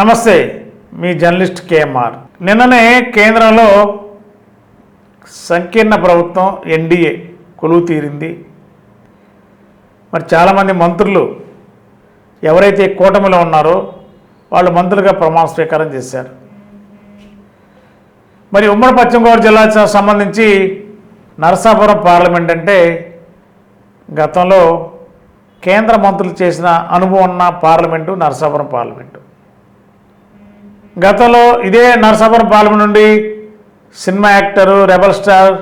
నమస్తే, మీ journalist KMR. నిన్ననే కేంద్రంలో సంకీర్ణ ప్రభుత్వం ఎన్డీఏ కొలువు తీరింది. మరి చాలామంది మంత్రులు ఎవరైతే కూటమిలో ఉన్నారో వాళ్ళు మంత్రులుగా ప్రమాణ స్వీకారం చేశారు. మరి ఉమ్మడి పశ్చిమ గోదావరి జిల్లాకు సంబంధించి నరసాపురం పార్లమెంట్ అంటే గతంలో కేంద్ర మంత్రులు చేసిన అనుభవం ఉన్న పార్లమెంటు నరసాపురం పార్లమెంటు. గతంలో ఇదే నరసాపురం పార్లమెంట్ నుండి cinema actor rebel star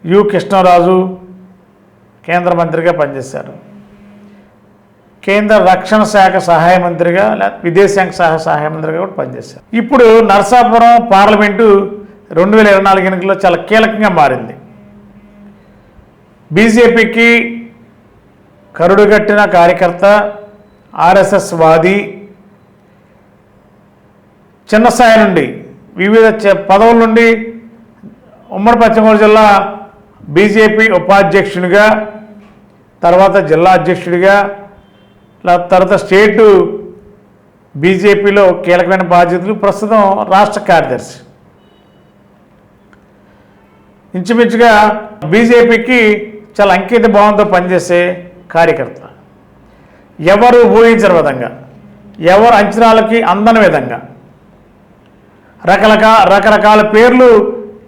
you Krishnaraju కేంద్ర మంత్రిగా పనిచేశారు. కేంద్ర రక్షణ శాఖ సహాయ మంత్రిగా విదేశాంగ శాఖ సహాయ మంత్రిగా కూడా పనిచేశారు. ఇప్పుడు నరసాపురం పార్లమెంటు 2024 ఎన్నికల్లో చాలా కీలకంగా మారింది. బీజేపీకి కరుడుగట్టిన కార్యకర్త, ఆర్ఎస్ఎస్ వాది, చిన్న స్థాయి నుండి వివిధ పదవుల నుండి ఉమ్మడి పశ్చిమ గోదావరి జిల్లా బీజేపీ ఉపాధ్యక్షునిగా, తర్వాత జిల్లా అధ్యక్షుడిగా, తర్వాత స్టేటు బీజేపీలో కీలకమైన బాధ్యతలు, ప్రస్తుతం రాష్ట్ర కార్యదర్శి. ఇంచుమించుగా బీజేపీకి చాలా అంకిత భావంతో పనిచేసే కార్యకర్త, ఎవరు ఊహించని విధంగా, ఎవరు అంచనాలకి అందని విధంగా రకరకాల పేర్లు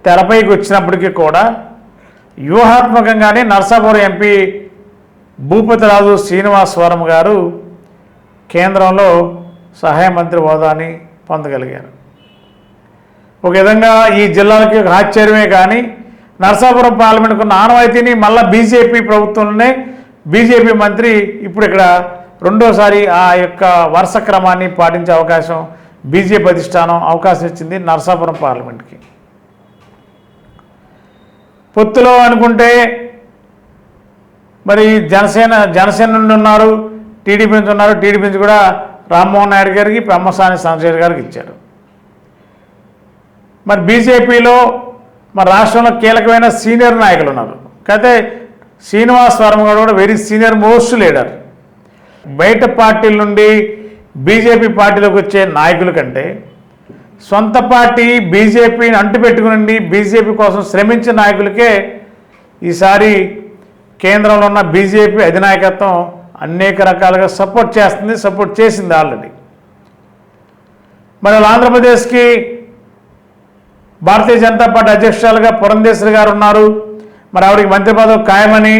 తెరపైకి వచ్చినప్పటికీ కూడా వ్యూహాత్మకంగానే నరసాపురం ఎంపీ భూపతిరాజు శ్రీనివాసవరం గారు కేంద్రంలో సహాయ మంత్రి హోదాని పొందగలిగారు. ఒక విధంగా ఈ జిల్లాలకి ఆశ్చర్యమే, కానీ నరసాపురం పార్లమెంటుకున్న ఆనవాయితీని మళ్ళీ బీజేపీ ప్రభుత్వంలోనే బీజేపీ మంత్రి ఇప్పుడు ఇక్కడ రెండోసారి ఆ యొక్క వరుస క్రమాన్ని పాటించే అవకాశం బీజేపీ అధిష్టానం అవకాశం ఇచ్చింది నరసాపురం పార్లమెంట్కి. పొత్తులో అనుకుంటే మరి జనసేన నుండి ఉన్నారు, టీడీపీ నుంచి ఉన్నారు. టీడీపీ నుంచి కూడా రామ్మోహన్ నాయుడు గారికి, పెమ్మసాని చంద్రశేఖర్ గారికి ఇచ్చారు. మరి బీజేపీలో మరి రాష్ట్రంలో కీలకమైన సీనియర్ నాయకులు ఉన్నారు. అయితే శ్రీనివాసవరం గారు కూడా వెరీ సీనియర్ మోస్ట్ లీడర్. బయట పార్టీల నుండి బీజేపీ పార్టీలోకి వచ్చే నాయకుల కంటే సొంత పార్టీ బీజేపీని అంటుపెట్టుకుని బీజేపీ కోసం శ్రమించిన నాయకులకే ఈసారి కేంద్రంలో ఉన్న బీజేపీ అధినాయకత్వం అనేక రకాలుగా సపోర్ట్ చేస్తుంది, సపోర్ట్ చేసింది ఆల్రెడీ. మరి ఆంధ్రప్రదేశ్కి భారతీయ జనతా పార్టీ అధ్యక్షురాలుగా పురంధేశ్వరి గారు ఉన్నారు. మరి ఆవిడకి మంత్రి పదవి ఖాయమని,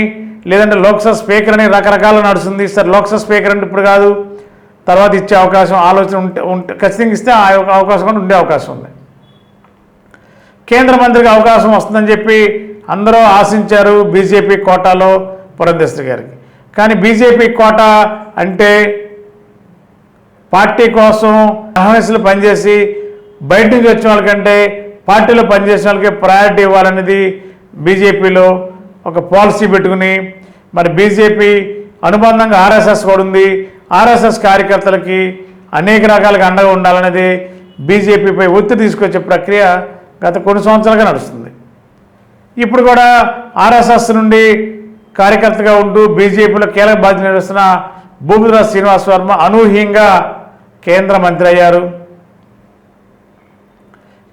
లేదంటే లోక్సభ స్పీకర్ అని రకరకాలు నడుస్తుంది. సరే, లోక్సభ స్పీకర్ అంటే ఇప్పుడు కాదు, తర్వాత ఇచ్చే అవకాశం ఆలోచన ఉంటే ఖచ్చితంగా ఇస్తే ఆ అవకాశం కూడా ఉండే అవకాశం ఉంది. కేంద్ర మంత్రికి అవకాశం వస్తుందని చెప్పి అందరూ ఆశించారు బీజేపీ కోటాలో పురంధేశ్వరి గారికి. కానీ బీజేపీ కోటా అంటే పార్టీ కోసం అహర్నిశలు పనిచేసి బయట నుంచి వచ్చిన వాళ్ళకంటే పార్టీలో పనిచేసిన వాళ్ళకి ప్రయారిటీ ఇవ్వాలనేది బీజేపీలో ఒక పాలసీ పెట్టుకుని, మరి బీజేపీ అనుబంధంగా ఆర్ఎస్ఎస్ కూడా ఉంది. ఆర్ఎస్ఎస్ కార్యకర్తలకి అనేక రకాలుగా అండగా ఉండాలనేది బీజేపీపై ఒత్తిడి తీసుకొచ్చే ప్రక్రియ గత కొన్ని సంవత్సరాలుగా నడుస్తుంది. ఇప్పుడు కూడా ఆర్ఎస్ఎస్ నుండి కార్యకర్తగా ఉంటూ బీజేపీలో కీలక బాధ్యత నిర్వహిస్తున్న భూపతిరాజు శ్రీనివాసవర్మ అనూహ్యంగా కేంద్ర మంత్రి అయ్యారు.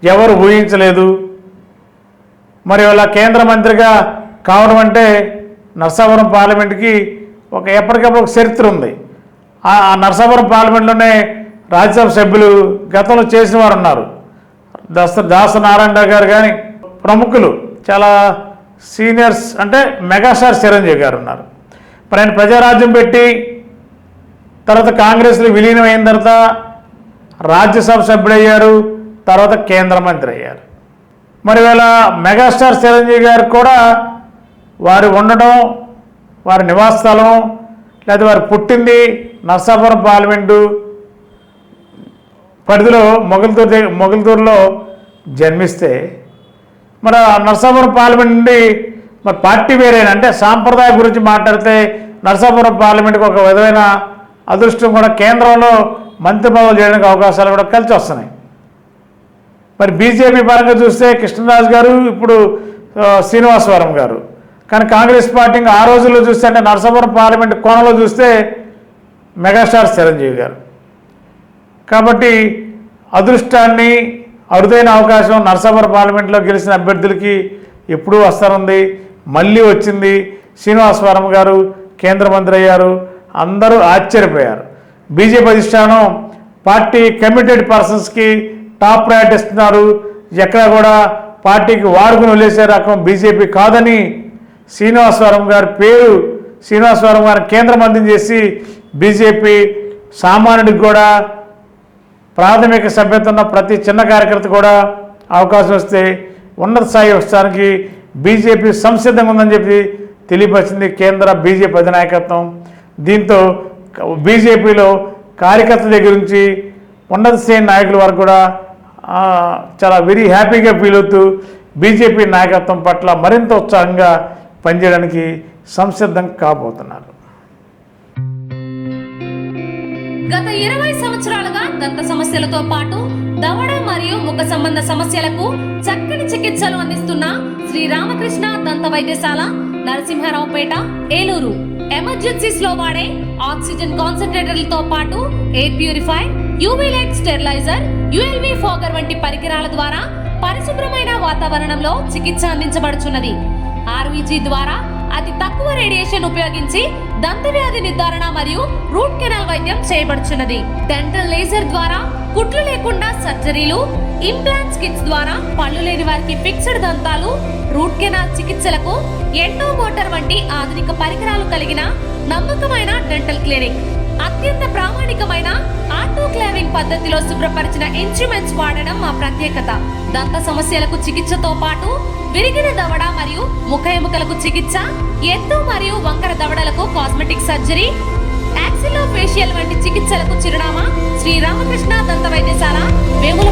ఎవరు ఊహించలేదు. మరి వాళ్ళ కేంద్ర మంత్రిగా కావడం అంటే నరసాపురం పార్లమెంట్కి ఎప్పటికప్పుడు ఒక చరిత్ర ఉంది. ఆ నరసాపురం పార్లమెంట్లోనే రాజ్యసభ సభ్యులు గతంలో చేసిన వారు ఉన్నారు. దాసనారాయణ గారు కానీ ప్రముఖులు, చాలా సీనియర్స్ అంటే మెగాస్టార్ చిరంజీవి గారు ఉన్నారు. మరి ఆయన ప్రజారాజ్యం పెట్టి తర్వాత కాంగ్రెస్లో విలీనం అయిన తర్వాత రాజ్యసభ సభ్యుడయ్యారు, తర్వాత కేంద్ర మంత్రి అయ్యారు. మరి వీళ్ళ మెగాస్టార్ చిరంజీవి గారు కూడా వారు ఉండడం, వారి నివాస స్థలం, లేదా వారు పుట్టింది నరసాపురం పార్లమెంటు పరిధిలో మొగల్తూరులో జన్మిస్తే, మరి నరసాపురం పార్లమెంట్ నుండి మరి పార్టీ వేరేనా అంటే సాంప్రదాయం గురించి మాట్లాడితే నరసాపురం పార్లమెంట్కి ఒక విధమైన అదృష్టం కూడా కేంద్రంలో మంత్రి పదవులు చేయడానికి అవకాశాలు కూడా కలిసి వస్తున్నాయి. మరి బీజేపీ పరంగా చూస్తే కృష్ణరాజు గారు, ఇప్పుడు శ్రీనివాసవరం గారు. కానీ కాంగ్రెస్ పార్టీ ఆ రోజుల్లో చూస్తే అంటే నరసాపురం పార్లమెంట్ కోణంలో చూస్తే మెగాస్టార్ చిరంజీవి గారు. కాబట్టి అదృష్టాన్ని, అరుదైన అవకాశం నరసాపురం పార్లమెంట్లో గెలిచిన అభ్యర్థులకి ఎప్పుడూ వస్తానుంది. మళ్ళీ వచ్చింది. శ్రీనివాసవరం గారు కేంద్ర మంత్రి అయ్యారు. అందరూ ఆశ్చర్యపోయారు. బీజేపీ అధిష్టానం పార్టీ కమిటెడ్ పర్సన్స్కి టాప్ ప్రయారిటీ ఇస్తున్నారు. ఎక్కడ కూడా పార్టీకి వాడుకుని వదిలేసే రకం బీజేపీ కాదని శ్రీనివాసవరం గారిని కేంద్ర మంత్రిని చేసి బీజేపీ సామాన్యుడికి కూడా ప్రాథమిక సభ్యత ఉన్న ప్రతి చిన్న కార్యకర్త కూడా అవకాశం వస్తే ఉన్నత స్థాయి వస్తానికి బీజేపీ సంసిద్ధంగా ఉందని చెప్పి తెలియపరిచింది కేంద్ర బీజేపీ అధినాయకత్వం. దీంతో బీజేపీలో కార్యకర్తల దగ్గర నుంచి ఉన్నత శ్రేణి నాయకుల వరకు కూడా చాలా వెరీ హ్యాపీగా ఫీల్ అవుతూ బీజేపీ నాయకత్వం పట్ల మరింత ఉత్సాహంగా పనిచేయడానికి సంసిద్ధం కాబోతున్నారు. గత 20 సంవత్సరాలుగా దంత సమస్యలతో పాటు దవడ మరియు ముఖ సంబంధ సమస్యలకు చక్కని చికిత్సలు అందిస్తున్న శ్రీ రామకృష్ణ దంత వైద్యశాల, నరసింహారావుపేట, ఏలూరు. ఎమర్జెన్సీస్ లో వాడే ఆక్సిజన్ కాన్సంట్రేటర్లతో పాటు air purify, UV light steriliser, ULV fogger వంటి పరికరాల ద్వారా పరిశుభ్రమైన వాతావరణంలో చికిత్స అందించబడుచున్నది. ఆర్వీజీ ద్వారా అతి తక్కువ రేడియేషన్ ఉపయోగించి దంత వ్యాధి నిర్ధారణ మరియు రూట్ కెనాల్ వైద్యం చేయబడుచున్నది. డెంటల్ లేజర్ ద్వారా కుట్లు లేకుండా సర్జరీలు, ఇంప్లాంట్స్ కిట్స్ ద్వారా పళ్ళు లేని వారికి ఫిక్స్డ్ దంతాలు, రూట్ కెనాల్ చికిత్సలకు ఎండో మోటార్ వంటి ఆధునిక పరికరాలు కలిగిన నమ్మకమైన డెంటల్ క్లినిక్. అత్యంత ప్రామాణికమైన ఆటోక్లావింగ్ పద్ధతిలో శుభ్రపరిచిన ఇన్స్ట్రుమెంట్స్ వాడడం మా ప్రత్యేకత. దంత సమస్యలకు చికిత్సతో పాటు విరిగిన దవడ మరియు ముఖ ఎముకలకు చికిత్స, ఎత్తు మరియు వంకర దవడలకు కాస్మెటిక్ సర్జరీ, యాక్సిలో ఫేషియల్ వంటి చికిత్సలకు చిరునామా శ్రీ రామకృష్ణ దంత వైద్యశాల, వేముల